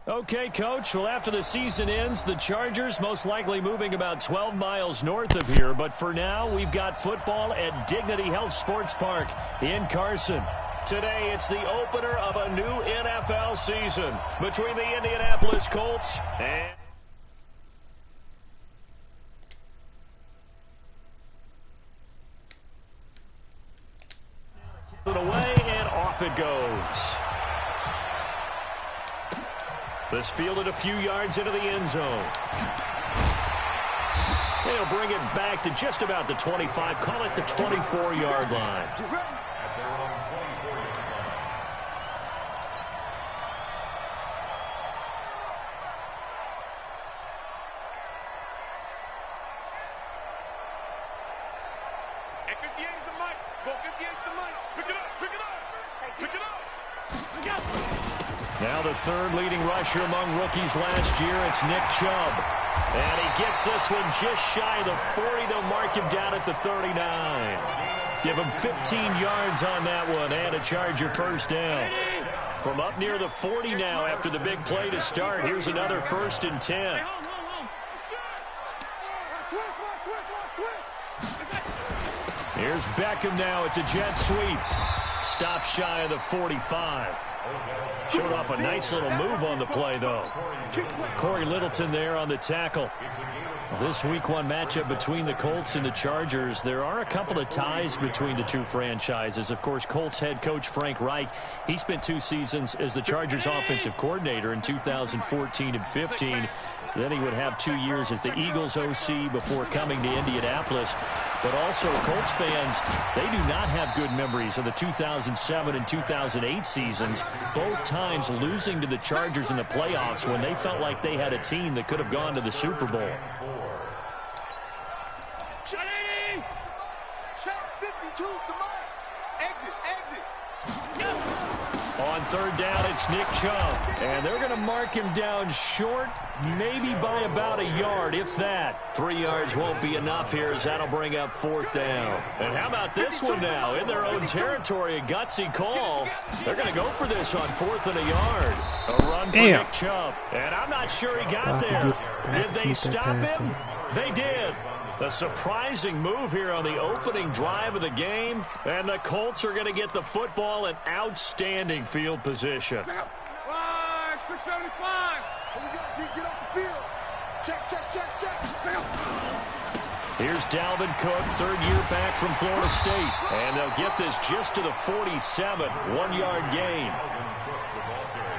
Okay, Coach. Well, after the season ends, the Chargers most likely moving about 12 miles north of here. But for now, we've got football at Dignity Health Sports Park in Carson. Today, it's the opener of a new NFL season between the Indianapolis Colts and... away, and off it goes. This fielded a few yards into the end zone. They'll bring it back to just about the 25, call it the 24-yard line. Now the third leading rusher among rookies last year, it's Nick Chubb. And he gets this one just shy of the 40. They'll mark him down at the 39. Give him 15 yards on that one and a Charger first down. From up near the 40 now after the big play to start, here's another 1st and 10. Here's Beckham now. It's a jet sweep. Stop shy of the 45. Showed off a nice little move on the play, though. Corey Littleton there on the tackle. This Week 1 matchup between the Colts and the Chargers, there are a couple of ties between the two franchises. Of course, Colts head coach Frank Reich, he spent 2 seasons as the Chargers offensive coordinator in 2014 and 15. Then he would have 2 years as the Eagles OC before coming to Indianapolis. But also, Colts fans, they do not have good memories of the 2007 and 2008 seasons, both times losing to the Chargers in the playoffs when they felt like they had a team that could have gone to the Super Bowl. On third down, it's Nick Chubb. And they're going to mark him down short, maybe by about a yard, if that. 3 yards won't be enough here as that'll bring up 4th down. And how about this one now? In their own territory, a gutsy call. They're going to go for this on 4th and a yard. A run for Nick Chubb. And I'm not sure he got there. Did they stop him? They did. A surprising move here on the opening drive of the game. And the Colts are going to get the football in outstanding field position. 675. Get off the field. Check. Here's Dalvin Cook, 3rd year back from Florida State. And they'll get this just to the 47, 1-yard gain.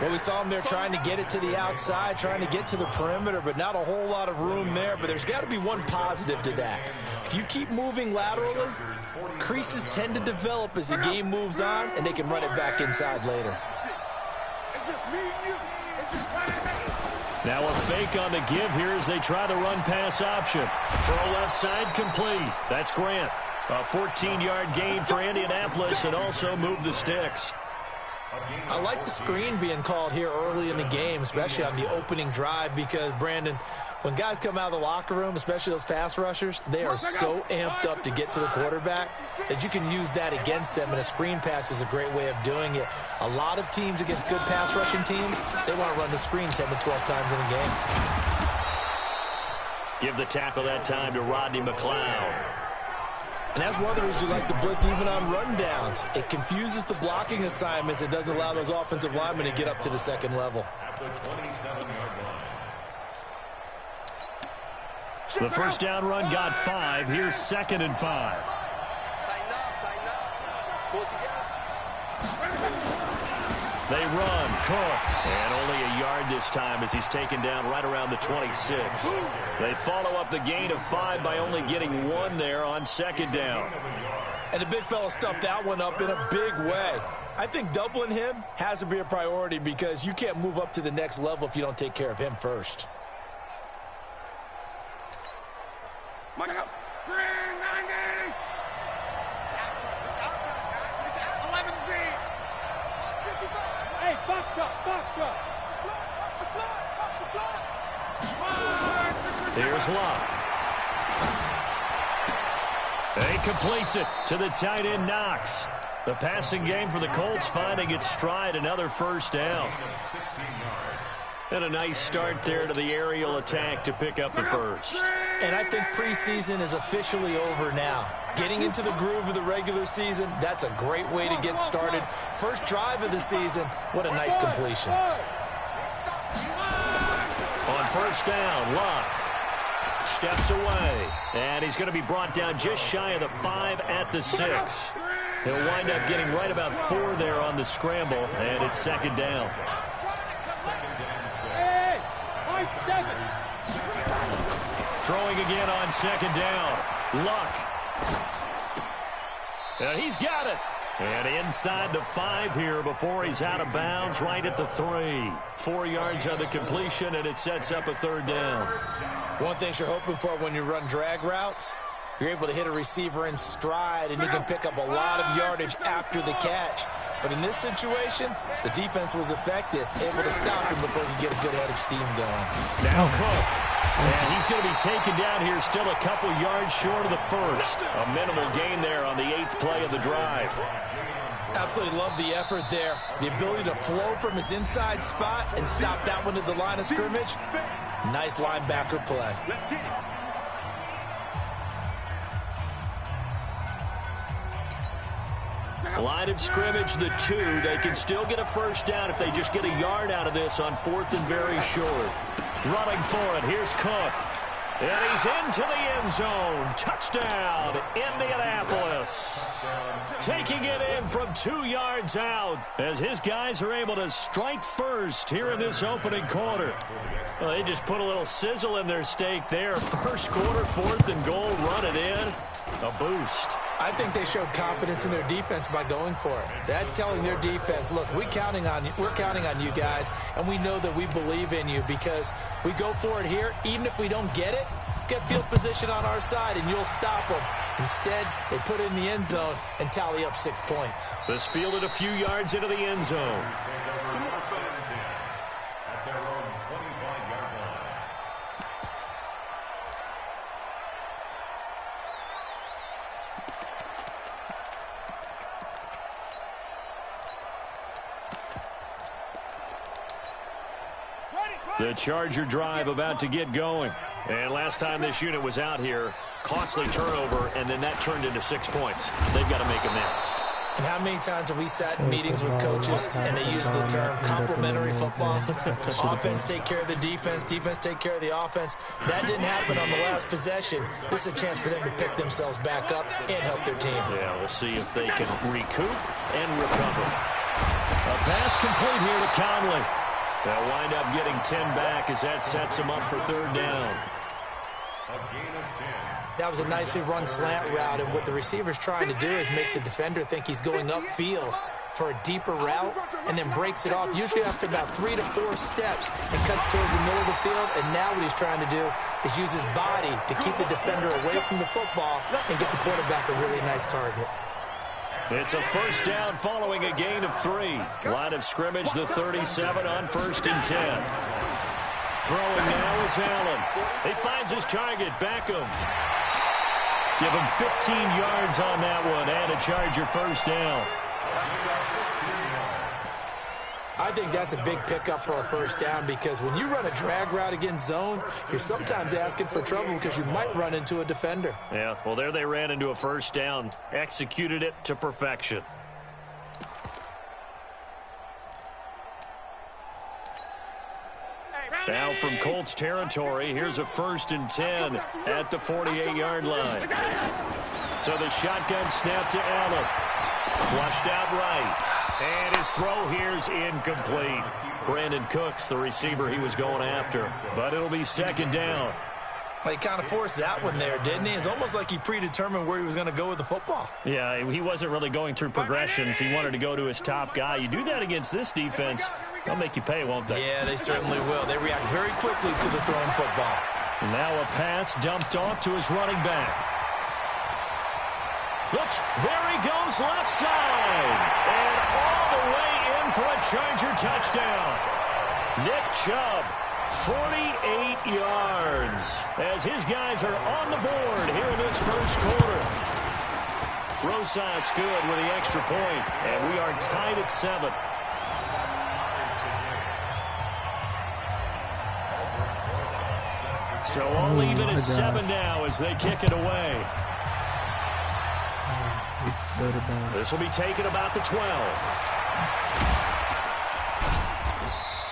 Well, we saw him there trying to get it to the outside, trying to get to the perimeter, but not a whole lot of room there. But there's got to be one positive to that. If you keep moving laterally, creases tend to develop as the game moves on, and they can run it back inside later. It's just me and you. It's just now a fake on the give here as they try the run-pass option. Throw left side complete. That's Grant. A 14-yard gain for Indianapolis and also move the sticks. I like the screen being called here early in the game, especially on the opening drive, because, Brandon, when guys come out of the locker room, especially those pass rushers, they are so amped up to get to the quarterback that you can use that against them, and a screen pass is a great way of doing it. A lot of teams against good pass rushing teams, they want to run the screen 10 to 12 times in a game. Give the tackle that time to Rodney McLeod. And that's one of the reasons you like to blitz even on rundowns. It confuses the blocking assignments. It doesn't allow those offensive linemen to get up to the second level. The first down run got 5. Here's 2nd and 5. They run, Cook, and only a yard this time as he's taken down right around the 26. They follow up the gain of 5 by only getting 1 there on 2nd down. And the big fella stuffed that one up in a big way. I think doubling him has to be a priority because you can't move up to the next level if you don't take care of him first. Mike out. 390. Hey, box truck. Here's Love. He completes it to the tight end, Knox. The passing game for the Colts finding its stride, another first down. And a nice start there to the aerial attack to pick up the first. And I think preseason is officially over now. Getting into the groove of the regular season, that's a great way to get started. First drive of the season, what a nice completion. On first down, Luck steps away. And he's going to be brought down just shy of the 5 at the 6. He'll wind up getting right about 4 there on the scramble, and it's second down. Throwing again on second down. Luck. And he's got it. And inside the 5 here before he's out of bounds, right at the 3. 4 yards on the completion, and it sets up a third down. One thing you're hoping for when you run drag routes, you're able to hit a receiver in stride, and he can pick up a lot of yardage after the catch. But in this situation, the defense was effective, able to stop him before he could get a good head of steam going. Now Cook. And he's going to be taken down here still a couple yards short of the first. A minimal gain there on the 8th play of the drive. Absolutely love the effort there. The ability to flow from his inside spot and stop that one at the line of scrimmage. Nice linebacker play. Line of scrimmage, the 2. They can still get a first down if they just get a yard out of this on 4th and very short. Running for it, here's Cook. And he's into the end zone. Touchdown, Indianapolis. Taking it in from 2 yards out as his guys are able to strike first here in this opening quarter. Well, they just put a little sizzle in their steak there. First quarter, 4th and goal, run it in. A boost. I think they showed confidence in their defense by going for it. That's telling their defense, look, we're counting on you guys, and we know that we believe in you because we go for it here. Even if we don't get it, get field position on our side, and you'll stop them. Instead, they put it in the end zone and tally up 6 points. This fielded a few yards into the end zone. The Charger drive about to get going. And last time this unit was out here, costly turnover, and then that turned into 6 points. They've got to make amends. And how many times have we sat in meetings with coaches and they use the term complementary football? Offense take care of the defense, defense take care of the offense. That didn't happen on the last possession. This is a chance for them to pick themselves back up and help their team. Yeah, we'll see if they can recoup and recover. A pass complete here to Conley. They'll wind up getting 10 back as that sets them up for third down. That was a nicely run slant route, and what the receiver's trying to do is make the defender think he's going upfield for a deeper route and then breaks it off, usually after about 3 to 4 steps, and cuts towards the middle of the field. And now what he's trying to do is use his body to keep the defender away from the football and get the quarterback a really nice target. It's a first down following a gain of 3. Line of scrimmage, the 37 on 1st and 10. Throwing now is Allen. He finds his target, Beckham. Give him 15 yards on that one and a Charger first down. I think that's a big pickup for a first down because when you run a drag route against zone, you're sometimes asking for trouble because you might run into a defender. Yeah, well, there they ran into a first down, executed it to perfection. Now from Colts territory, here's a 1st and 10 at the 48-yard line. So the shotgun snap to Allen. Flushed out right. And his throw here's incomplete. Brandon Cooks, the receiver he was going after. But it'll be second down. Well, he kind of forced that one there, didn't he? It's almost like he predetermined where he was going to go with the football. Yeah, he wasn't really going through progressions. He wanted to go to his top guy. You do that against this defense, they'll make you pay, won't they? Yeah, they certainly will. They react very quickly to the thrown football. Now a pass dumped off to his running back. Looks, there he goes left side. And all the way in for a Charger touchdown. Nick Chubb, 48 yards, as his guys are on the board here in this first quarter. Rosas good with the extra point, and we are tied at 7. So all even at 7 now as they kick it away. This will be taken about the 12.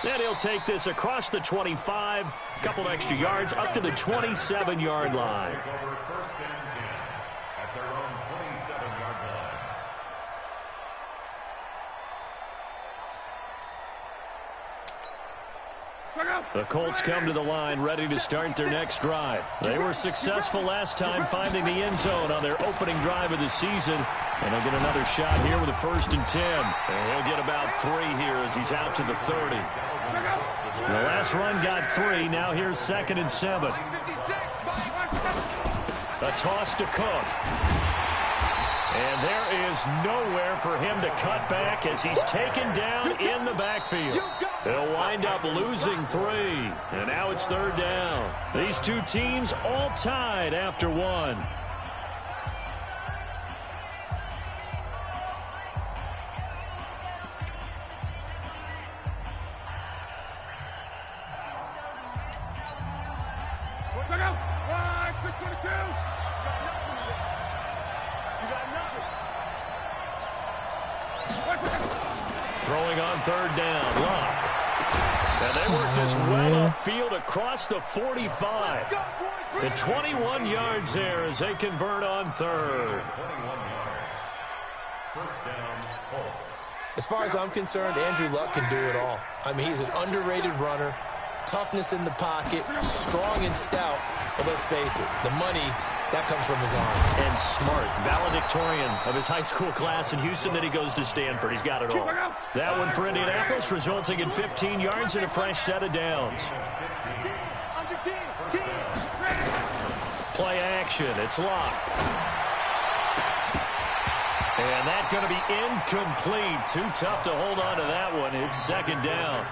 And he'll take this across the 25, a couple extra yards, up to the 27-yard line. First and 10 at their own 27-yard line. The Colts come to the line ready to start their next drive. They were successful last time finding the end zone on their opening drive of the season. And they'll get another shot here with a 1st and 10. And he'll get about 3 here as he's out to the 30. The last run got 3. Now here's 2nd and 7. A toss to Cook. And there is nowhere for him to cut back as he's taken down in the backfield. They'll wind up losing 3. And now it's 3rd down. These two teams all tied after 1. Throwing on 3rd down, Luck. And they work this well upfield across the 45. The 21 yards there as they convert on 3rd. 21 yards. First down, Colts. As far as I'm concerned, Andrew Luck can do it all. I mean, he's an underrated runner, toughness in the pocket, strong and stout. But let's face it, the money, that comes from his arm. And smart, valedictorian of his high school class in Houston. Then he goes to Stanford. He's got it all. That one for Indianapolis, resulting in 15 yards and a fresh set of downs. Play action. It's Locke. And that's going to be incomplete. Too tough to hold on to that one. It's 2nd down.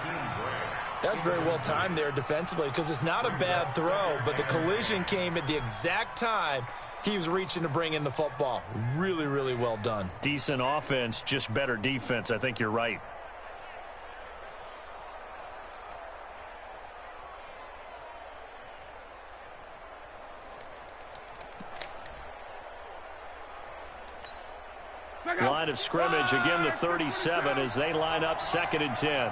That's very well timed there defensively because it's not a bad throw, but the collision came at the exact time he was reaching to bring in the football. Really, really well done. Decent offense, just better defense. I think you're right. Line of scrimmage, again the 37 as they line up 2nd and 10.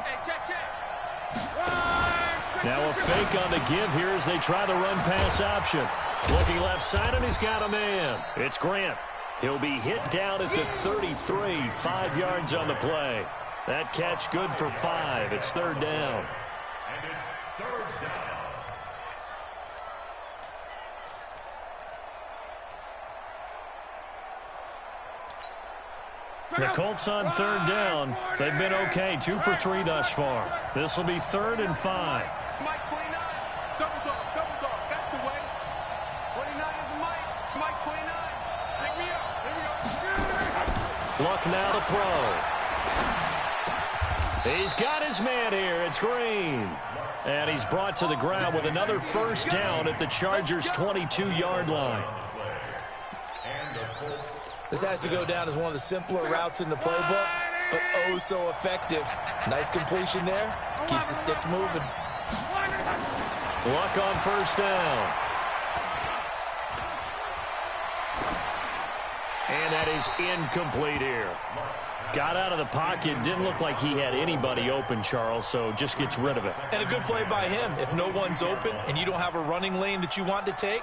Now a fake on the give here as they try the run-pass option. Looking left side, and he's got a man. It's Grant. He'll be hit down at the 33, 5 yards on the play. That catch good for 5. It's 3rd down. And it's 3rd down. The Colts on 3rd down. They've been okay, 2 for 3 thus far. This will be 3rd and 5. Mike 29, double dog, that's the way. 29 is Mike, Mike 29. Take me up, here we go. Luck now to throw. He's got his man here, it's Green. And he's brought to the ground with another 1st down at the Chargers' 22-yard line. And the Colts. This has to go down as one of the simpler routes in the playbook, but oh so effective. Nice completion there. Keeps the sticks moving. Luck on 1st down. And that is incomplete here. Got out of the pocket. Didn't look like he had anybody open, Charles, so just gets rid of it. And a good play by him. If no one's open and you don't have a running lane that you want to take,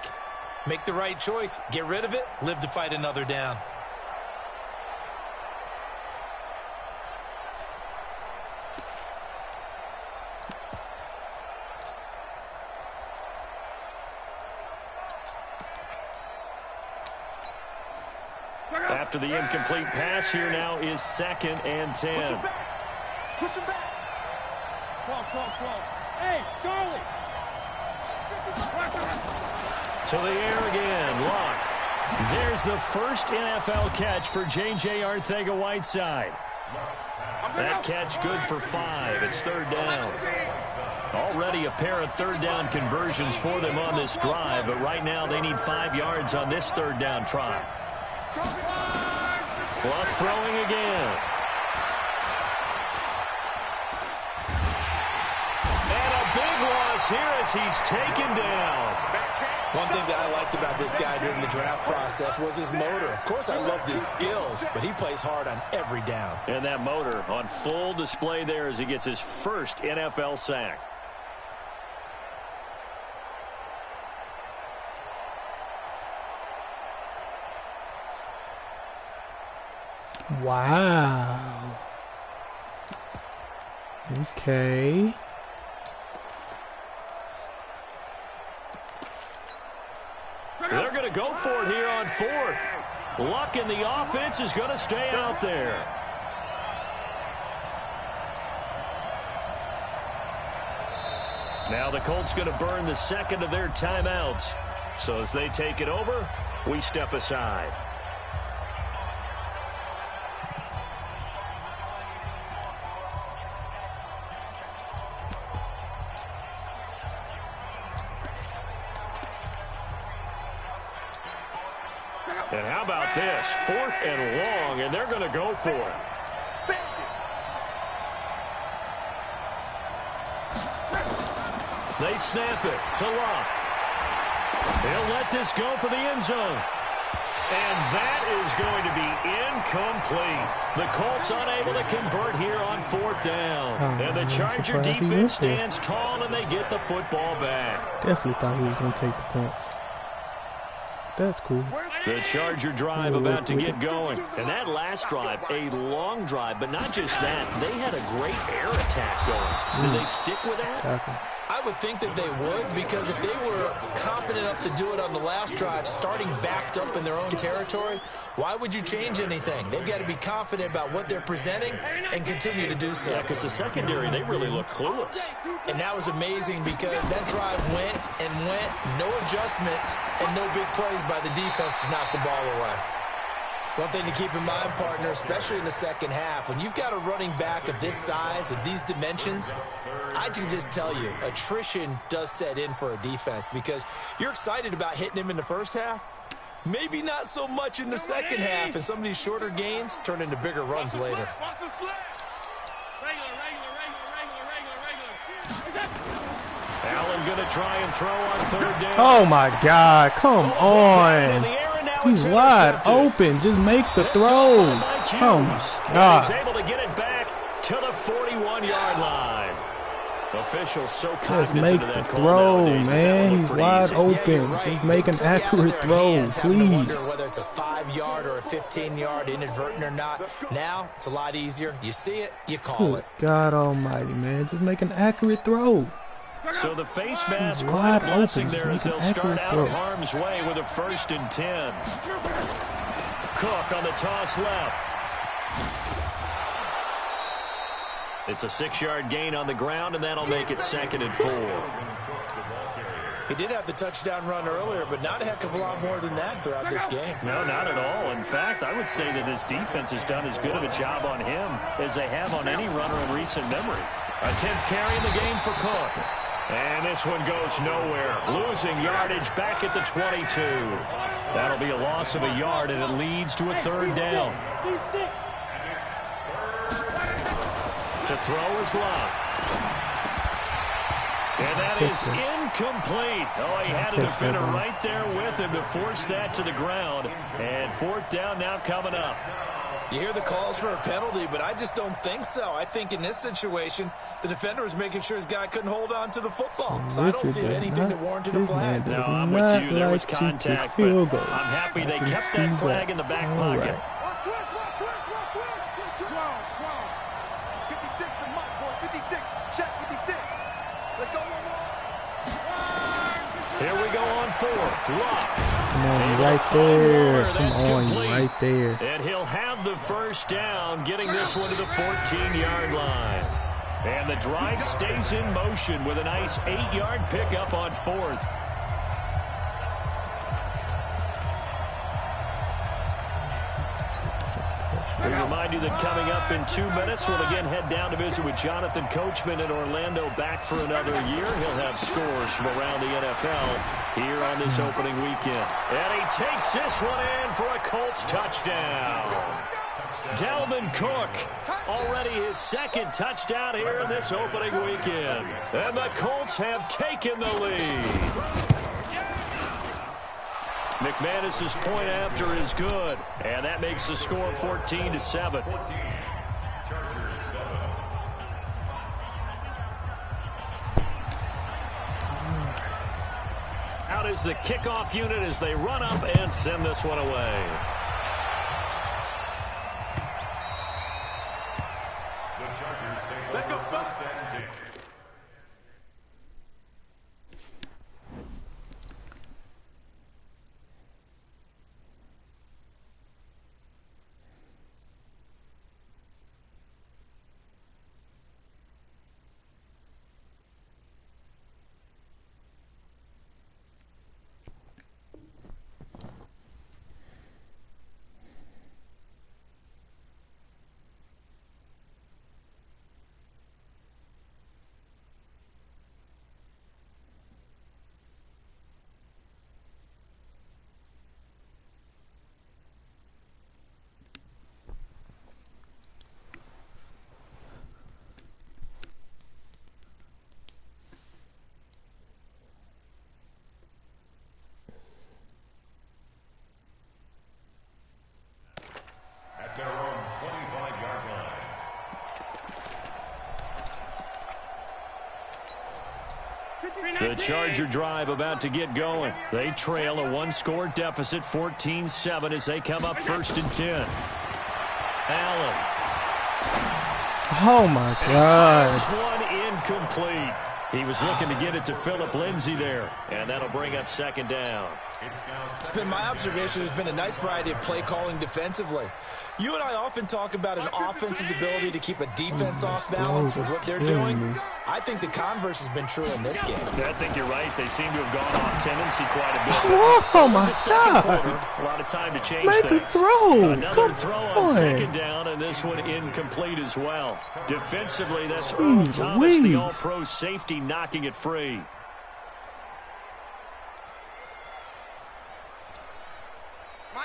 make the right choice. Get rid of it. Live to fight another down. After the incomplete pass, here now is 2nd and 10. Push him back. Crawl. Hey, Charlie. To the air again, Luck. There's the first NFL catch for J.J. Arcega-Whiteside. That catch good for 5. It's 3rd down. Already a pair of 3rd down conversions for them on this drive, but right now they need 5 yards on this 3rd down try. Luck throwing again. And a big loss this here as he's taken down. One thing that I liked about this guy during the draft process was his motor. Of course, I loved his skills, but he plays hard on every down. And that motor on full display there as he gets his first NFL sack. Wow. Okay. They're going to go for it here on fourth. Luck in the offense is going to stay out there. Now the Colts going to burn the second of their timeouts. So as they take it over, we step aside. And how about this? 4th and long, and they're going to go for it. They snap it to Luck. They'll let this go for the end zone. And that is going to be incomplete. The Colts unable to convert here on 4th down. And the Charger defense stands tall, and they get the football back. Definitely thought he was going to take the points. That's cool. The Charger drive about to get going. And that last drive, a long drive, but not just that. They had a great air attack going. Did they stick with that? I would think that they would, because if they were confident enough to do it on the last drive, starting backed up in their own territory, why would you change anything? They've got to be confident about what they're presenting and continue to do so. Yeah, because the secondary, they really look clueless. And that was amazing because that drive went and went, no adjustments, and no big plays by the defense to knock the ball away. One thing to keep in mind, partner, especially in the second half, when you've got a running back of this size, of these dimensions, I can just tell you, attrition does set in for a defense because you're excited about hitting him in the first half. Maybe not so much in the second half, and some of these shorter gains turn into bigger runs later. Allen going to try and throw on 3rd down. Oh, my God. Come on. He's wide open. Just make the throw. Oh, my God. He's able to get it back to the 41-yard line. Officials so just make the throw, man. He's wide open. Just make an accurate throw, please. Wonder whether it's a 5-yard or a 15-yard, inadvertent or not. Now it's a lot easier. You see it, you call it. God Almighty, man. Just make an accurate throw. So the face mask quite a blessing there as they'll start out of harm's way with a 1st and 10. Cook on the toss left. It's a 6-yard gain on the ground, and that'll make it 2nd and 4. He did have the touchdown run earlier, but not a heck of a lot more than that throughout this game. No, not at all. In fact, I would say that this defense has done as good of a job on him as they have on any runner in recent memory. A 10th carry in the game for Cook. And this one goes nowhere. Losing yardage back at the 22. That'll be a loss of a yard, and it leads to a 3rd down. To throw is Luck. And that is incomplete. Oh, he had a defender right there with him to force that to the ground. And 4th down now coming up. You hear the calls for a penalty, but I just don't think so. I think in this situation, the defender was making sure his guy couldn't hold on to the football. So I don't see anything that warranted a flag. No, I'm with you. There was contact, but I'm happy they kept that flag in the back pocket. Here we go on 4th. Luck. Come on, right there. Come on, right there. And he'll have the 1st down, getting this one to the 14-yard line. And the drive stays in motion with a nice 8-yard pickup on 4th. We remind you that coming up in 2 minutes, we'll again head down to visit with Jonathan Coachman in Orlando, back for another year. He'll have scores from around the NFL here on this opening weekend. And he takes this one in for a Colts touchdown. Dalvin Cook, already his second touchdown here in this opening weekend. And the Colts have taken the lead. McManus's point after is good, and that makes the score 14-7. Out is the kickoff unit as they run up and send this one away. Let's go, Bucks. Their own 25-yard line. The Charger drive about to get going. They trail a one-score deficit, 14-7, as they come up 1st and 10. Allen. Oh, my God. First one incomplete. He was looking to get it to Phillip Lindsay there, and that'll bring up 2nd down. It's been my observation there's been a nice variety of play calling defensively. You and I often talk about an offense's ability to keep a defense off balance with what they're doing. I think the converse has been true in this game. I think you're right. They seem to have gone off tendency quite a bit. Oh, my God. Quarter, a lot of time to change Make things. a throw. Another Come throw on. on 2nd down, and this one incomplete as well. Defensively, that's Earl Jeez Thomas, Louise. the all-pro safety, knocking it free.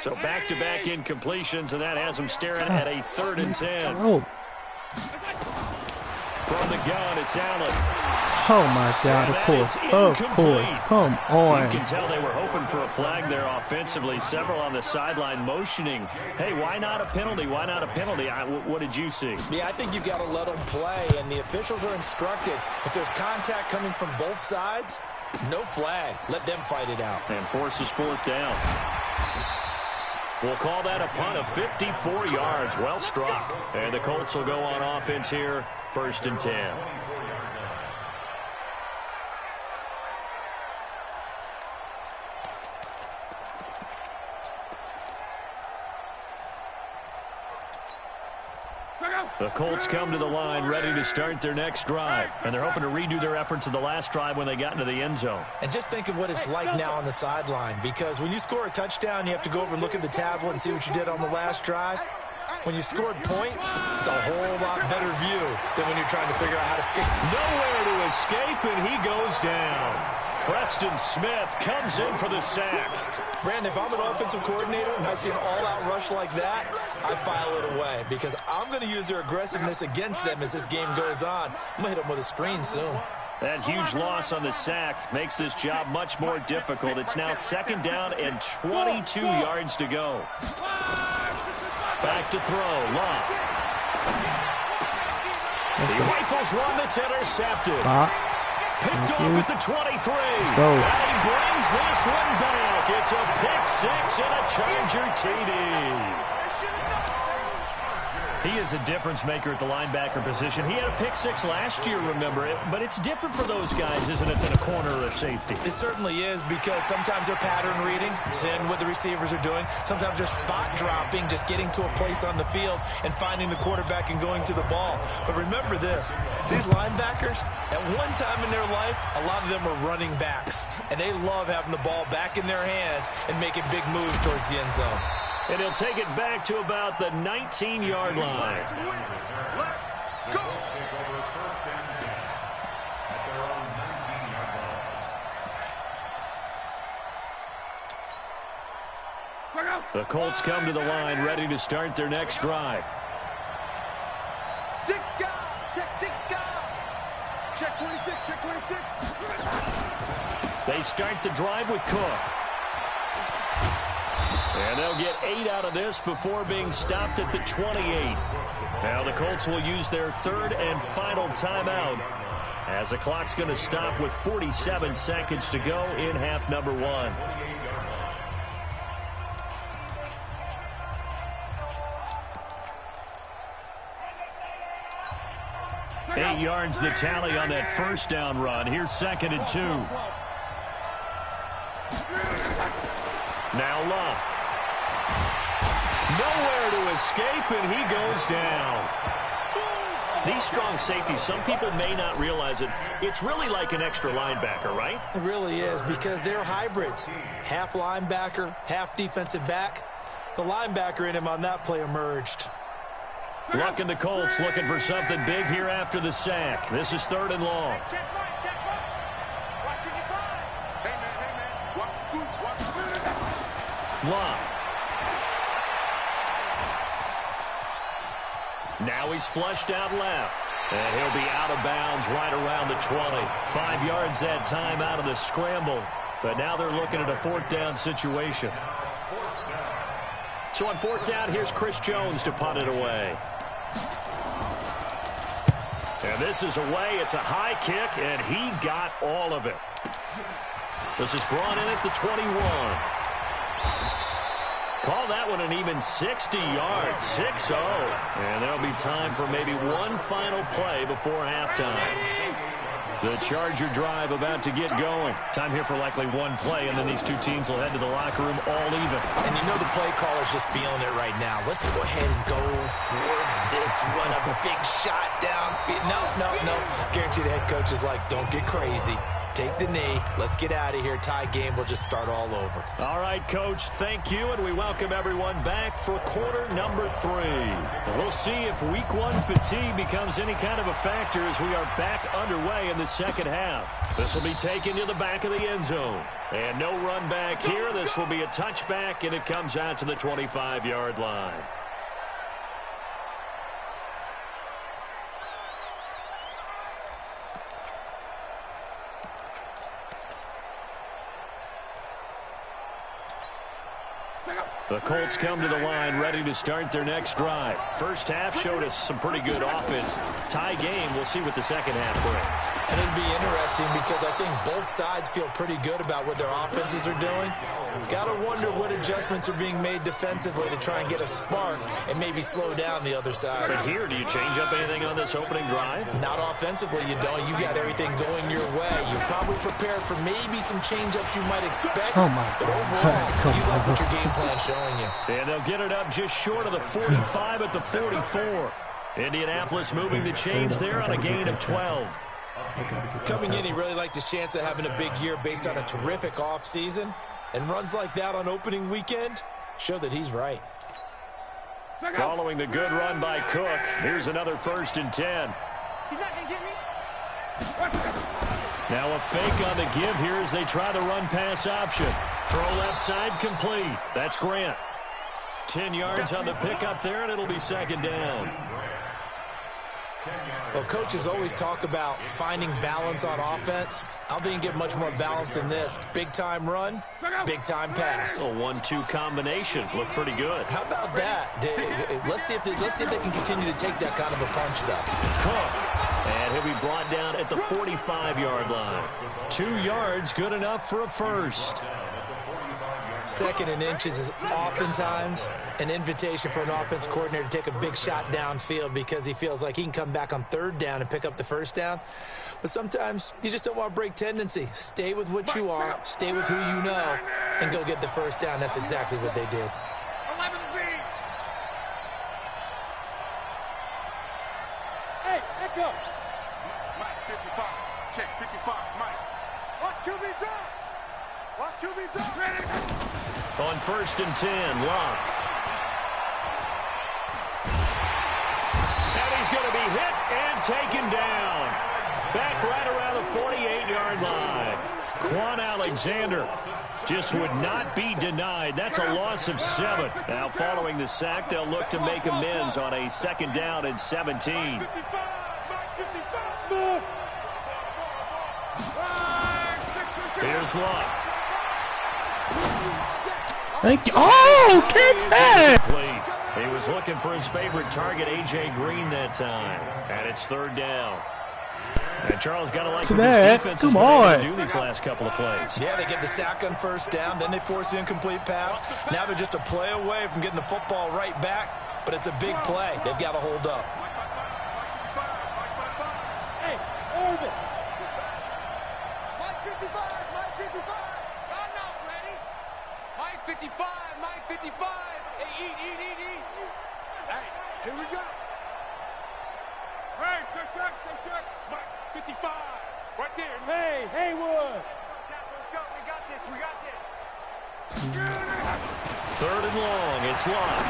So back-to-back incompletions, and that has them staring at a 3rd and 10. Oh. From the gun, it's Allen. Oh, my God. Of course. Of course. Come You on. can tell they were hoping for a flag there offensively. Several on the sideline motioning. Hey, why not a penalty? Why not a penalty? What did you see? Yeah, I think you've got to let them play, and the officials are instructed. If there's contact coming from both sides, no flag. Let them fight it out. And forces 4th down. We'll call that a punt of 54 yards. Well struck. And the Colts will go on offense here, 1st and 10. The Colts come to the line ready to start their next drive. And they're hoping to redo their efforts of the last drive when they got into the end zone. And just think of what it's like now on the sideline, because when you score a touchdown, you have to go over and look at the tablet and see what you did on the last drive. When you scored points, it's a whole lot better view than when you're trying to figure out how to fix. Nowhere to escape, and he goes down. Preston Smith comes in for the sack. Brandon, if I'm an offensive coordinator and I see an all-out rush like that, I file it away because I'm going to use their aggressiveness against them as this game goes on. I'm going to hit them with a screen soon. That huge loss on the sack makes this job much more difficult. It's now 2nd down and 22 yards to go. Back to throw. Love. He rifles one that's intercepted. Picked off at the 23. And he brings this one back. It's a pick 6 and a Charger TD. He is a difference maker at the linebacker position. He had a pick 6 last year, remember it. But it's different for those guys, isn't it, than a corner or a safety? It certainly is, because sometimes they're pattern reading, seeing what the receivers are doing. Sometimes they're spot dropping, just getting to a place on the field and finding the quarterback and going to the ball. But remember this, these linebackers, at one time in their life, a lot of them are running backs. And they love having the ball back in their hands and making big moves towards the end zone. And he'll take it back to about the 19-yard line. The Colts take over 1st and 10 at their own 19-yard line. The Colts come to the line, ready to start their next drive. Six guys. Check six guys. Check 26. Check 26. They start the drive with Cook. And they'll get 8 out of this before being stopped at the 28. Now the Colts will use their third and final timeout as the clock's going to stop with 47 seconds to go in half number 1. Eight yards the tally on that first down run. Here's 2nd and 2. Now Love. Nowhere to escape, and he goes down. These strong safeties, some people may not realize it. It's really like an extra linebacker, right? It really is, because they're hybrids. Half linebacker, half defensive back. The linebacker in him on that play emerged. Luck in the Colts looking for something big here after the sack. This is 3rd and long. Check right. Check right. Watch your side. Hey, man. Watch the scoop. Watch the scoop. Love. Now he's flushed out left. And he'll be out of bounds right around the 20. 5 yards that time out of the scramble. But now they're looking at a 4th down situation. So on 4th down, here's Chris Jones to punt it away. And this is away. It's a high kick, and he got all of it. This is brought in at the 21. Call that one an even 60 yards, 6-0. And there'll be time for maybe one final play before halftime. The Charger drive about to get going. Time here for likely one play, and then these two teams will head to the locker room all even. And you know the play caller's just feeling it right now. Let's go ahead and go for this one. A big shot down. No. Guaranteed the head coach is like, don't get crazy. Take the knee. Let's get out of here. Tie game. We'll just start all over. All right, Coach, thank you, and we welcome everyone back for quarter number 3. We'll see if week 1 fatigue becomes any kind of a factor as we are back underway in the second half. This will be taken to the back of the end zone. And no run back here. This will be a touchback, and it comes out to the 25-yard line. The Colts come to the line ready to start their next drive. First half showed us some pretty good offense. Tie game, we'll see what the second half brings. And it'll be interesting because I think both sides feel pretty good about what their offenses are doing. Got to wonder what adjustments are being made defensively to try and get a spark and maybe slow down the other side. But here, do you change up anything on this opening drive? Not offensively, you don't. You got everything going your way. You're probably prepared for maybe some change-ups you might expect. Oh, my but God. overall, you like what your game plan's showing you. And they'll get it up just short of the 45 at the 44. Indianapolis moving the chains there on a gain of 12. Coming in, he really liked his chance of having a big year based on a terrific offseason. And runs like that on opening weekend show that he's right. Following the good run by Cook, here's another 1st and 10. He's not going to get me. Now a fake on the give here as they try the run-pass option. Throw left side complete. That's Grant. 10 yards on the pickup there, and it'll be 2nd down. Well, coaches always talk about finding balance on offense. I don't think you can get much more balance than this. Big-time run, big-time pass. A 1-2 combination. Looked pretty good. How about that? Let's see if they can continue to take that kind of a punch, though. Cook. And he'll be brought down at the 45-yard line. 2 yards, good enough for a first. 2nd and inches is oftentimes an invitation for an offense coordinator to take a big shot downfield because he feels like he can come back on 3rd down and pick up the 1st down. But sometimes you just don't want to break tendency. Stay with what you are, stay with who you know, and go get the 1st down. That's exactly what they did. 11B. Hey, echo. Mike, 55. Check 55. Mike. Watch QB drop. Watch QB drop. Ready. On 1st and 10, Locke. And he's going to be hit and taken down. Back right around the 48-yard line. Quan Alexander. just would not be denied. That's a loss of 7. Now, following the sack, they'll look to make amends on a 2nd down and 17. Here's Luck. Thank you. Oh, catch that! He was looking for his favorite target, A.J. Green, that time. And it's 3rd down. And Charles got to like what this defense has been able to do these last couple of plays. Yeah, they get the sack on 1st down, then they force the incomplete pass. Now they're just a play away from getting the football right back, but it's a big play. They've got to hold up. Hey, Irvin. Mike 55, Mike 55. God, not ready. Mike 55, Mike 55. Hey, eat. Hey, here we go. Hey, check. Mike 55, right there. Hey, Haywood. Let's go. We got this. 3rd and long. It's Luck.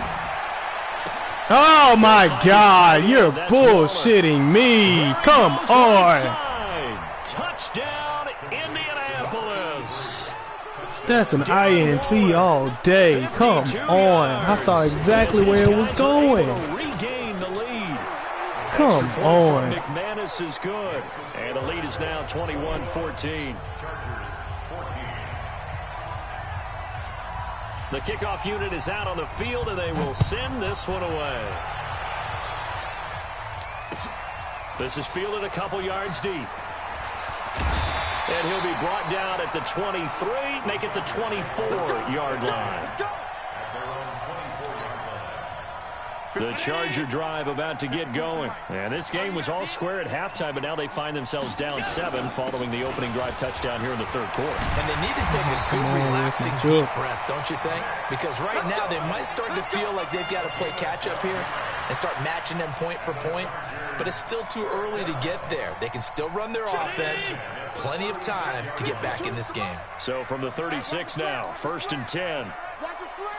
Oh, my God. You're bullshitting me. Come on. Touchdown, Indianapolis. That's an INT all day. Come on. I saw exactly where it was going. Regain the lead. Come on. McManus is good. And the lead is now 21-14. The kickoff unit is out on the field, and they will send this one away. This is fielded a couple yards deep. And he'll be brought down at the 23, make it the 24-yard line. The Charger drive about to get going. And this game was all square at halftime, but now they find themselves down 7 following the opening drive touchdown here in the 3rd quarter. And they need to take a good, relaxing, deep breath, don't you think? Because right now they might start to feel like they've got to play catch-up here and start matching them point for point. But it's still too early to get there. They can still run their offense. Plenty of time to get back in this game. So from the 36 now, 1st and 10. Watch his slant.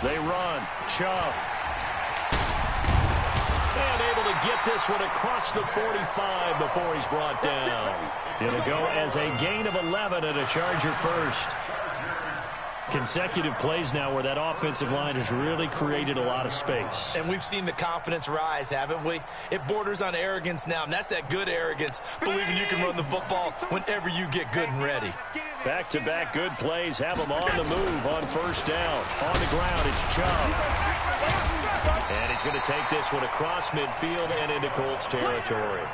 They run. Chubb. And able to get this one across the 45 before he's brought down. It'll go as a gain of 11 and a Charger first. Consecutive plays now where that offensive line has really created a lot of space. And we've seen the confidence rise, haven't we? It borders on arrogance now, and that's that good arrogance, believing you can run the football whenever you get good and ready. Back-to-back good plays have them on the move on 1st down. On the ground, it's Chubb. And he's going to take this one across midfield and into Colts territory.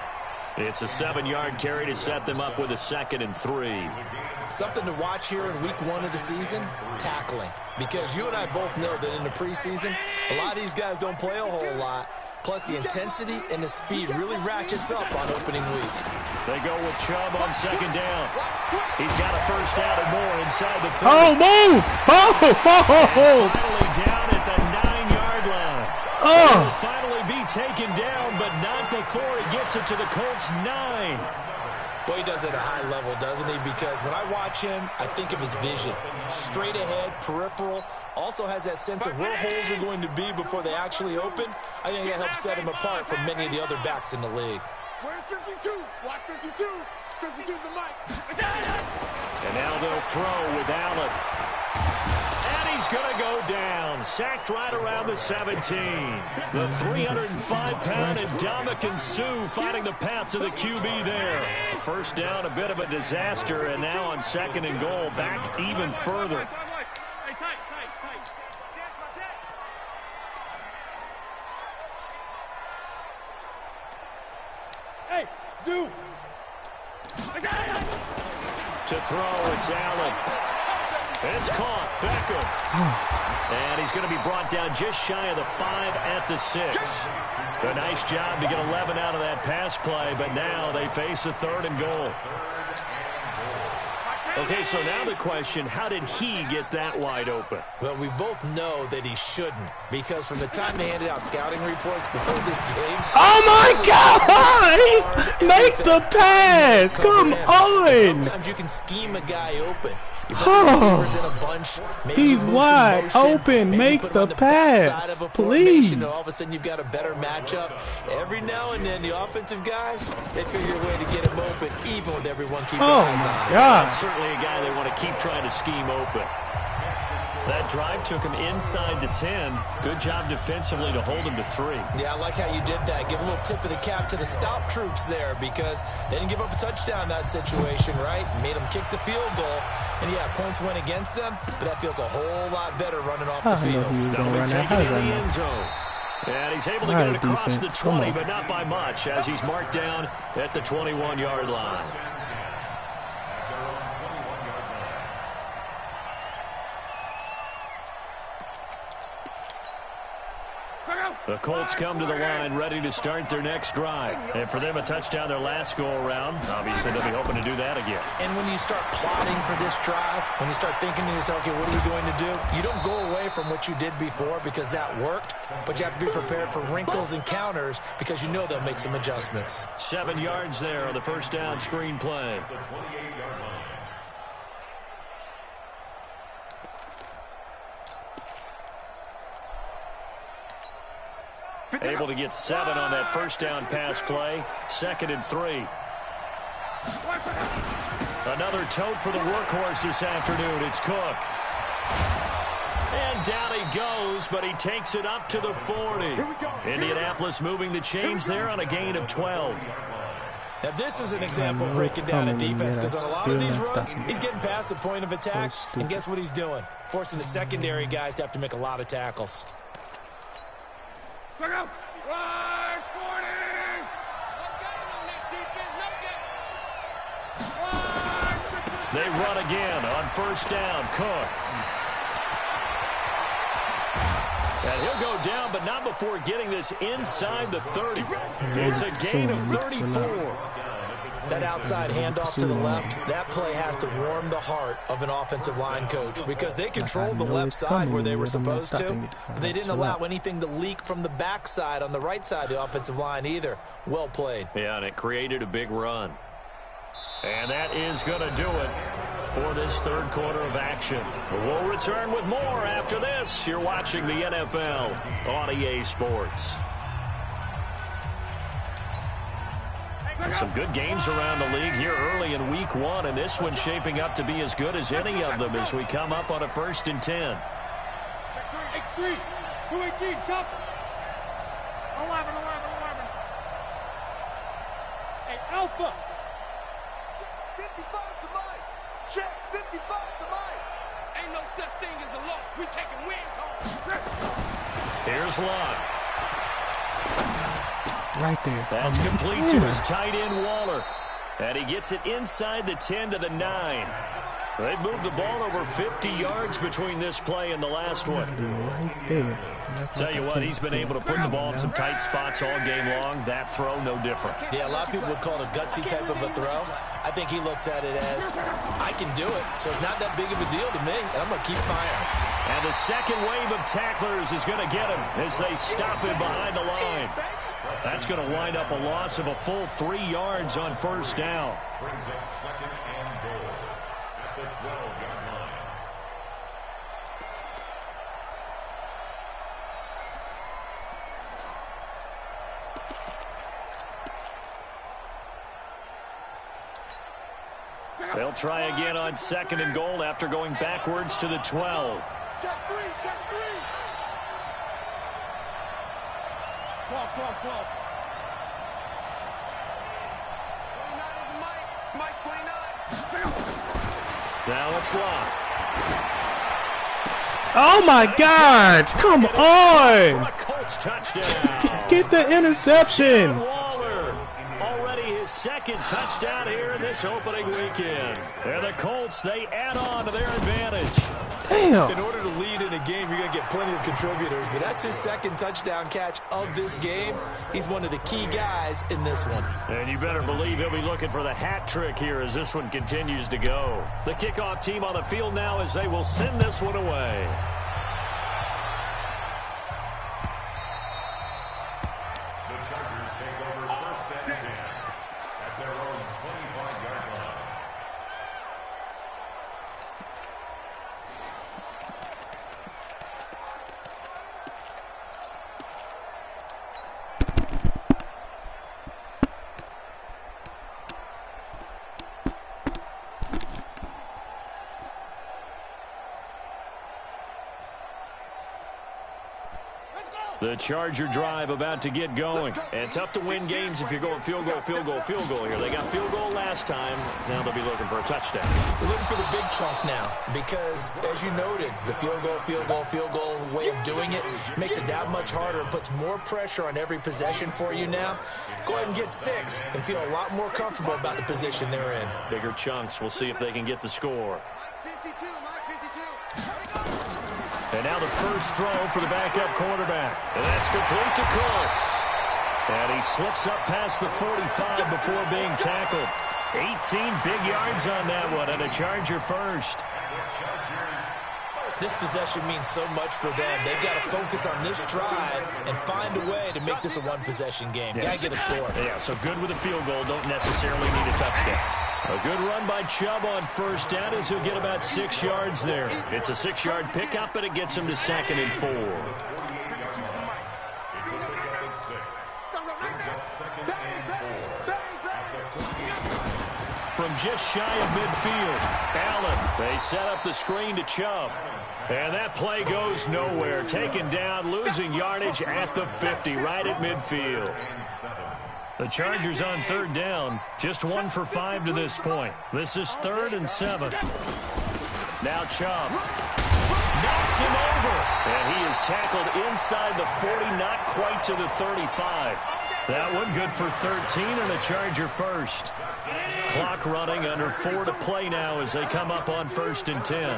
It's a 7-yard carry to set them up with a 2nd and 3. Something to watch here in week 1 of the season, tackling. Because you and I both know that in the preseason, a lot of these guys don't play a whole lot. Plus, the intensity and the speed really ratchets up on opening week. They go with Chubb on 2nd down. He's got a 1st down and more inside the 30. Oh, move! And finally down at the 9-yard line. He'll finally be taken down, but not before he gets it to the Colts 9. Well, he does it at a high level, doesn't he? Because when I watch him, I think of his vision. Straight ahead, peripheral. Also has that sense of where holes are going to be before they actually open. I think that helps set him apart from many of the other backs in the league. Where's 52? Watch 52. 52's the mic. And now they'll throw with Allen. And he's going to go down. Sacked right around the 17. The 305-pound Ndamukong Suh fighting the path to the QB there. 1st down, a bit of a disaster, and now on 2nd and goal, back even further. Hey, Zoo. To throw, it's Allen. It's caught. Beckham. And he's going to be brought down just shy of the 5 at the 6. A nice job to get 11 out of that pass play, but now they face a 3rd and goal. Okay, so now the question, how did he get that wide open? Well, we both know that he shouldn't, because from the time they handed out scouting reports before this game... Oh, my God! Make the pass! Come on! Sometimes you can scheme a guy open. You put the receivers in a bunch. He's wide open. Make the pass, please. And all of a sudden, you've got a better matchup. Every now and then, the offensive guys, they figure a way to get him open, even with everyone keeping eyes on him. That's certainly a guy they want to keep trying to scheme open. That drive took him inside the 10. Good job defensively to hold him to 3. Yeah, I like how you did that. Give a little tip of the cap to the stop troops there because they didn't give up a touchdown in that situation, right? Made them kick the field goal. And, yeah, points went against them, but that feels a whole lot better running off the field. They'll be taking it in the end zone. And he's able to get it across the 20, but not by much, as he's marked down at the 21-yard line. The Colts come to the line ready to start their next drive. And for them, a touchdown their last go-around. Obviously, they'll be hoping to do that again. And when you start plotting for this drive, when you start thinking to yourself, okay, what are we going to do? You don't go away from what you did before because that worked, but you have to be prepared for wrinkles and counters because you know they'll make some adjustments. 7 yards there on the first down screen play. Able to get 7 on that first down pass play. 2nd and 3. Another tote for the workhorse this afternoon. It's Cook. And down he goes, but he takes it up to the 40. Indianapolis moving the chains there on a gain of 12. Now, this is an example of breaking down a defense because on a lot of these runs, he's getting past the point of attack, and guess what he's doing? Forcing the secondary guys to have to make a lot of tackles. Right, 40! They run again on first down. Cook. And he'll go down, but not before getting this inside the 30. It's a gain of 34. That outside handoff to the left, that play has to warm the heart of an offensive line coach because they controlled the left side where they were supposed to. But they didn't allow anything to leak from the backside on the right side of the offensive line either. Well played. Yeah, and it created a big run. And that is going to do it for this third quarter of action. We'll return with more after this. You're watching the NFL on EA Sports. Some good games around the league here early in week 1, and this one's shaping up to be as good as any of them as we come up on a 1st and 10. X3, 218, chop. 11. Hey, Alpha. 55 to Mike. Check 55 to Mike. Ain't no such thing as a loss. We taking wins home. Here's Locke. Right there. That's complete to his tight end, Waller. And he gets it inside the 10 to the 9. They've moved the ball over 50 yards between this play and the last one. Right there. Tell you what, he's been able to put the ball in some tight spots all game long. That throw, no different. Yeah, a lot of people would call it a gutsy type of a throw. I think he looks at it as, I can do it, so it's not that big of a deal to me, and I'm going to keep firing. And the second wave of tacklers is going to get him as they stop him behind the line. That's going to wind up a loss of a full 3 yards on first down. Brings up 2nd and goal at the 12-yard line. They'll try again on 2nd and goal after going backwards to the 12. Check 3, check 3. 12. 29 is Mike. Mike 29. Now it's Locke. Oh my God! Come For on! a Colts touchdown. Get the interception! Waller, already his 2nd touchdown here in this opening weekend. And the Colts, they add on to their advantage. Damn! In order to lead in a game, you're going to get plenty of contributors, but that's his 2nd touchdown catch of this game. He's one of the key guys in this one. And you better believe he'll be looking for the hat trick here as this one continues to go. The kickoff team on the field now as they will send this one away. The Chargers take over 1st and 10 at their own 25-yard line. The Charger drive about to get going. And tough to win games if you're going field goal, field goal, field goal here. They got field goal last time. Now they'll be looking for a touchdown. They're looking for the big chunk now because, as you noted, the field goal, field goal, field goal way of doing it makes it that much harder and puts more pressure on every possession for you now. Go ahead and get 6 and feel a lot more comfortable about the position they're in. Bigger chunks. We'll see if they can get the score. And now the first throw for the backup quarterback. And that's complete to Cooks. And he slips up past the 45 before being tackled. 18 big yards on that one, and a Charger first. This possession means so much for them. They've got to focus on this drive and find a way to make this a one-possession game. Yes. Got to get a score. Yeah, so good with a field goal. Don't necessarily need a touchdown. A good run by Chubb on first down as he'll get about 6 yards there. It's a 6-yard pickup, and it gets him to 2nd and 4. From just shy of midfield, Allen, they set up the screen to Chubb. And that play goes nowhere. Taken down, losing yardage at the 50, right at midfield. The Chargers on 3rd down, just 1 for 5 to this point. This is 3rd and 7. Now Chubb knocks him over, and he is tackled inside the 40, not quite to the 35. That one good for 13 and a Charger first. Clock running, under 4 to play now as they come up on 1st and 10.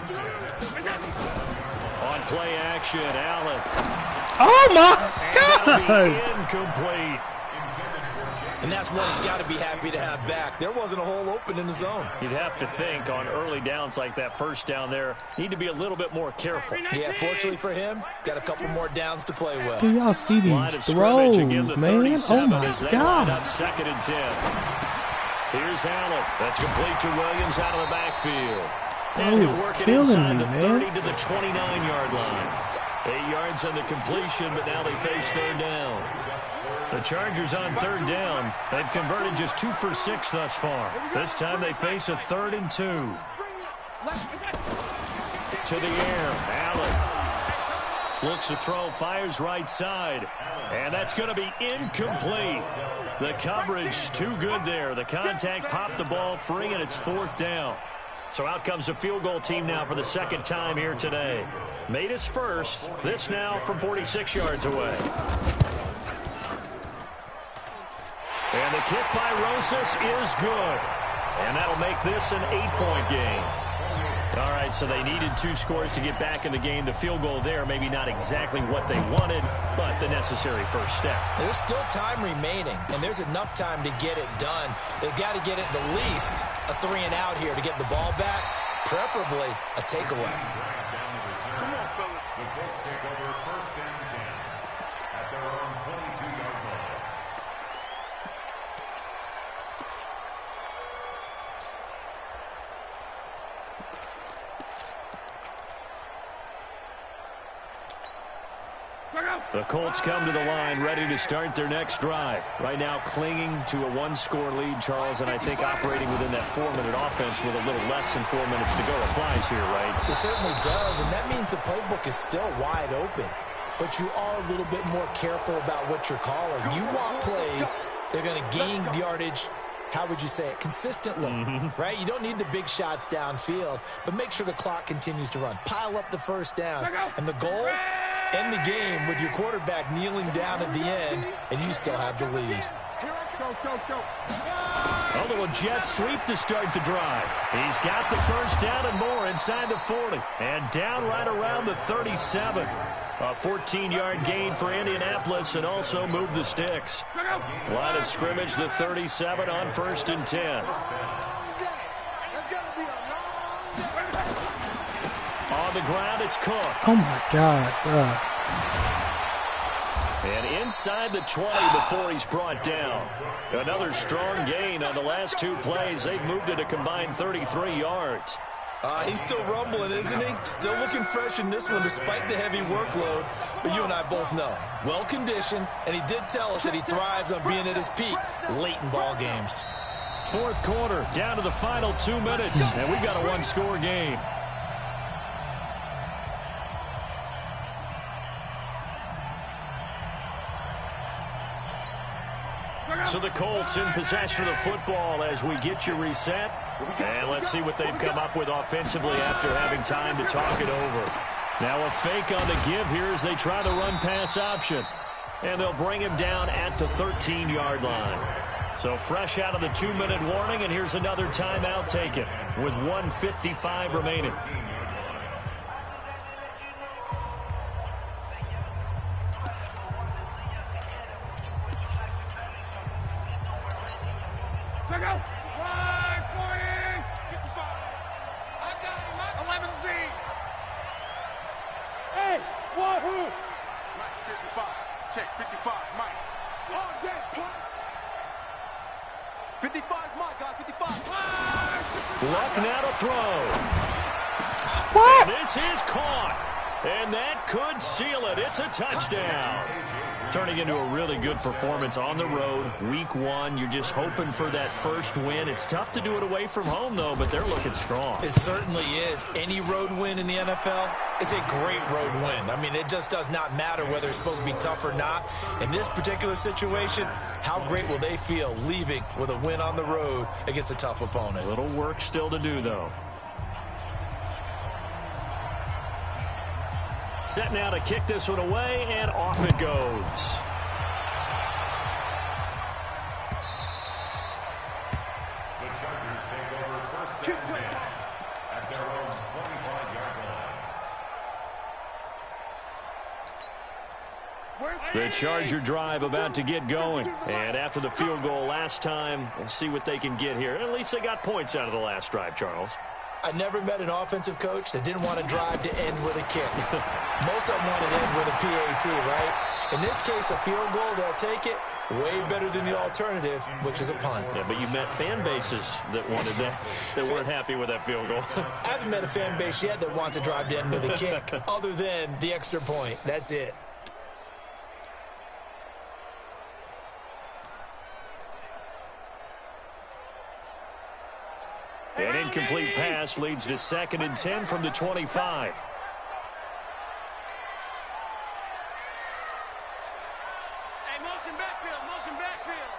On play action, Allen. Oh my God! Incomplete. And that's what he's got to be happy to have back. There wasn't a hole open in the zone. You'd have to think on early downs like that first down there, need to be a little bit more careful. Yeah, fortunately for him, got a couple more downs to play with. Do y'all see these throws, man? Oh my God. 2nd and 10. Here's Allen. That's complete to Williams out of the backfield. And he'll work it inside the 30 to the 29-yard line. 8 yards on the completion, but now they face 3rd down. The Chargers on 3rd down. They've converted just 2 for 6 thus far. This time they face a 3rd and 2. To the air, Allen looks to throw, fires right side, and that's going to be incomplete. The coverage too good there. The contact popped the ball free, and it's 4th down. So out comes the field goal team now for the 2nd time here today. Made his first. This now from 46 yards away. And the kick by Rosas is good. And that'll make this an 8-point game. All right, so they needed 2 scores to get back in the game. The field goal there, maybe not exactly what they wanted, but the necessary first step. There's still time remaining, and there's enough time to get it done. They've got to get it the least a 3-and-out here to get the ball back, preferably a takeaway. Come on, fellas. The Colts take over 1st and 10 at their own 22-yard line. The Colts come to the line ready to start their next drive. Right now clinging to a 1-score lead, Charles, and I think operating within that 4-minute offense with a little less than 4 minutes to go applies here, right? It certainly does, and that means the playbook is still wide open. But you are a little bit more careful about what you're calling. You want plays, they're going to gain yardage, how would you say it, consistently, right? You don't need the big shots downfield, but make sure the clock continues to run. Pile up the first downs, and the goal, end the game with your quarterback kneeling down at the end, and you still have the lead. Although a jet sweep to start the drive. He's got the first down and more inside the 40. And down right around the 37. A 14-yard gain for Indianapolis and also move the sticks. Line of scrimmage, the 37 on 1st and 10. On the ground, it's Cook. Oh my God. And inside the 20 before he's brought down. Another strong gain on the last 2 plays. They've moved it a combined 33 yards. He's still rumbling, isn't he? Still looking fresh in this one despite the heavy workload. But you and I both know, well-conditioned, and he did tell us that he thrives on being at his peak late in ball games. 4th quarter, down to the final 2 minutes, and we've got a 1-score game. So the Colts in possession of the football as we get you reset. And let's see what they've come up with offensively after having time to talk it over. Now a fake on the give here as they try the run-pass option. And they'll bring him down at the 13-yard line. So fresh out of the 2-minute warning, and here's another timeout taken with 1:55 remaining. Check out. 540. 55. I got him. 11Z. Hey, wahoo. Mike, 55. Check, 55. Mike. All day, punt. 55 is Mike, guys. 55. Luck now to throw. What? And this is caught. And that could seal it. It's a touchdown. Turning into a really good performance on the road. Week 1, you're just hoping for that first win. It's tough to do it away from home, though, but they're looking strong. It certainly is. Any road win in the NFL is a great road win. I mean, it just does not matter whether it's supposed to be tough or not. In this particular situation, how great will they feel leaving with a win on the road against a tough opponent? A little work still to do, though. Set now to kick this one away, and off it goes. The Chargers take over first down 10 at their own 25-yard line. The Charger drive about to get going. And after the field goal last time, we'll see what they can get here. At least they got points out of the last drive, Charles. I never met an offensive coach that didn't want to drive to end with a kick. Most of them want to end with a PAT, right? In this case, a field goal, they'll take it. Way better than the alternative, which is a punt. Yeah, but you met fan bases that wanted that, that weren't happy with that field goal. I haven't met a fan base yet that wants to drive to end with a kick, other than the extra point. That's it. An incomplete pass leads to 2nd and 10 from the 25. Hey, motion backfield, motion backfield.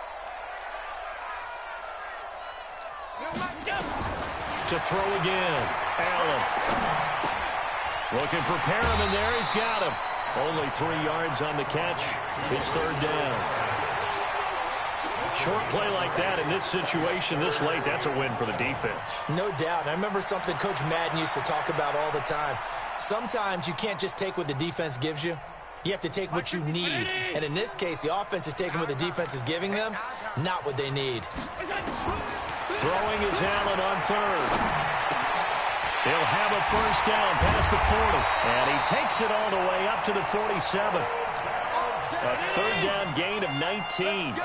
To throw again. Allen. Looking for Perriman there. He's got him. Only 3 yards on the catch. It's 3rd down. Short play like that in this situation this late, that's a win for the defense. No doubt. I remember something Coach Madden used to talk about all the time. Sometimes you can't just take what the defense gives you. You have to take what you need. And in this case, the offense is taking what the defense is giving them, not what they need. Throwing is Allen on 3rd. He'll have a first down past the 40. And he takes it all the way up to the 47. A 3rd down gain of 19. 56.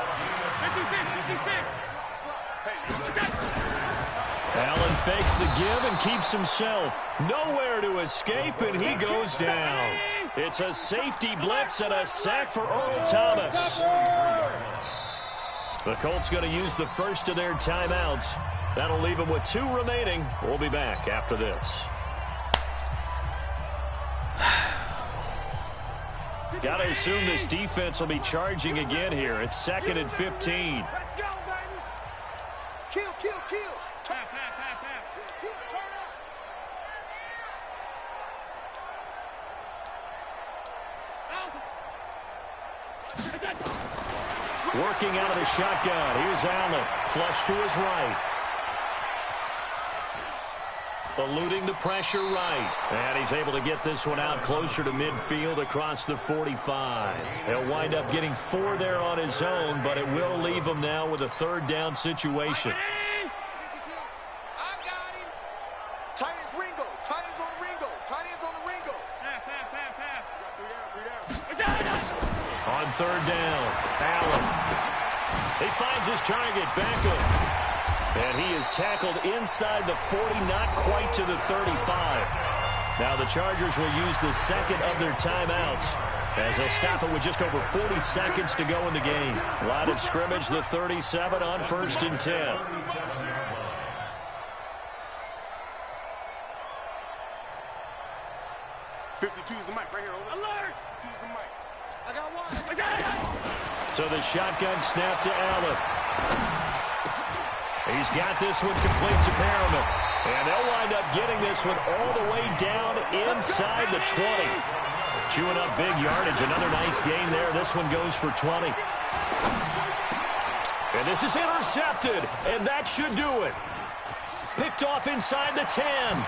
Allen fakes the give and keeps himself nowhere to escape, and he goes down. It's a safety blitz and a sack for Earl Thomas. The Colts going to use the first of their timeouts. That'll leave them with 2 remaining. We'll be back after this. Got to assume this defense will be charging again here. It's 2nd and 15. Let's go, baby. Kill, kill, kill. Tap. Kill, turn up. Working out of the shotgun. Here's Allen. Flush to his right. Eluding the pressure right. And he's able to get this one out closer to midfield across the 45. He'll wind up getting 4 there on his own, but it will leave him now with a 3rd down situation. I got him. Tight ends Ringo. Tight ends on the Ringo. Tight ends on the Ringo. Tap. Three down. On 3rd down, Allen. He finds his target, Beckham. And he is tackled inside the 40, not quite to the 35. Now the Chargers will use the 2nd of their timeouts as they'll stop it with just over 40 seconds to go in the game. Line of scrimmage, the 37 on 1st and 10. Choose the mic right here. Over. Alert. Choose the mic. I got one. I got it. So the shotgun snap to Allen. He's got this one complete to Perriman. And they'll wind up getting this one all the way down inside the 20. Chewing up big yardage. Another nice gain there. This one goes for 20. And this is intercepted. And that should do it. Picked off inside the 10.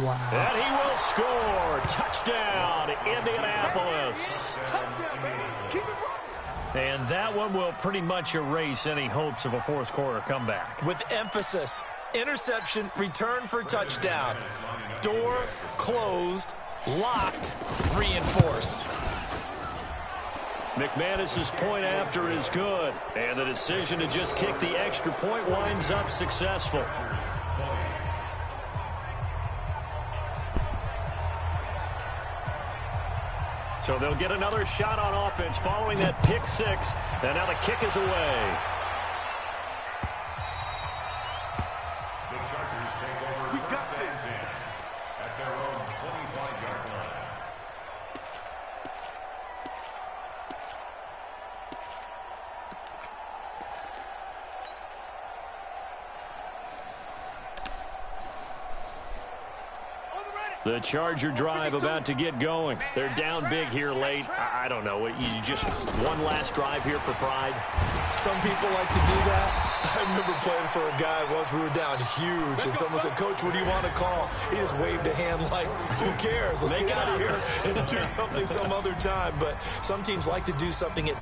Wow. And he will score. Touchdown, Indianapolis. Touchdown, baby. Keep it rolling. And that one will pretty much erase any hopes of a fourth quarter comeback. With emphasis, interception, return for touchdown. Door closed, locked, reinforced. McManus's point after is good. And the decision to just kick the extra point winds up successful. So they'll get another shot on offense following that pick six. And now the kick is away. The Chargers take over first and 10 at their own 25-yard line. The Charger drive about to get going. They're down big here late. I don't know. You just one last drive here for pride. Some people like to do that. I remember playing for a guy once. We were down huge, and someone said, "Coach, what do you want to call?" He just waved a hand like, "Who cares? Let's get out of here and do something some other time." But some teams like to do something at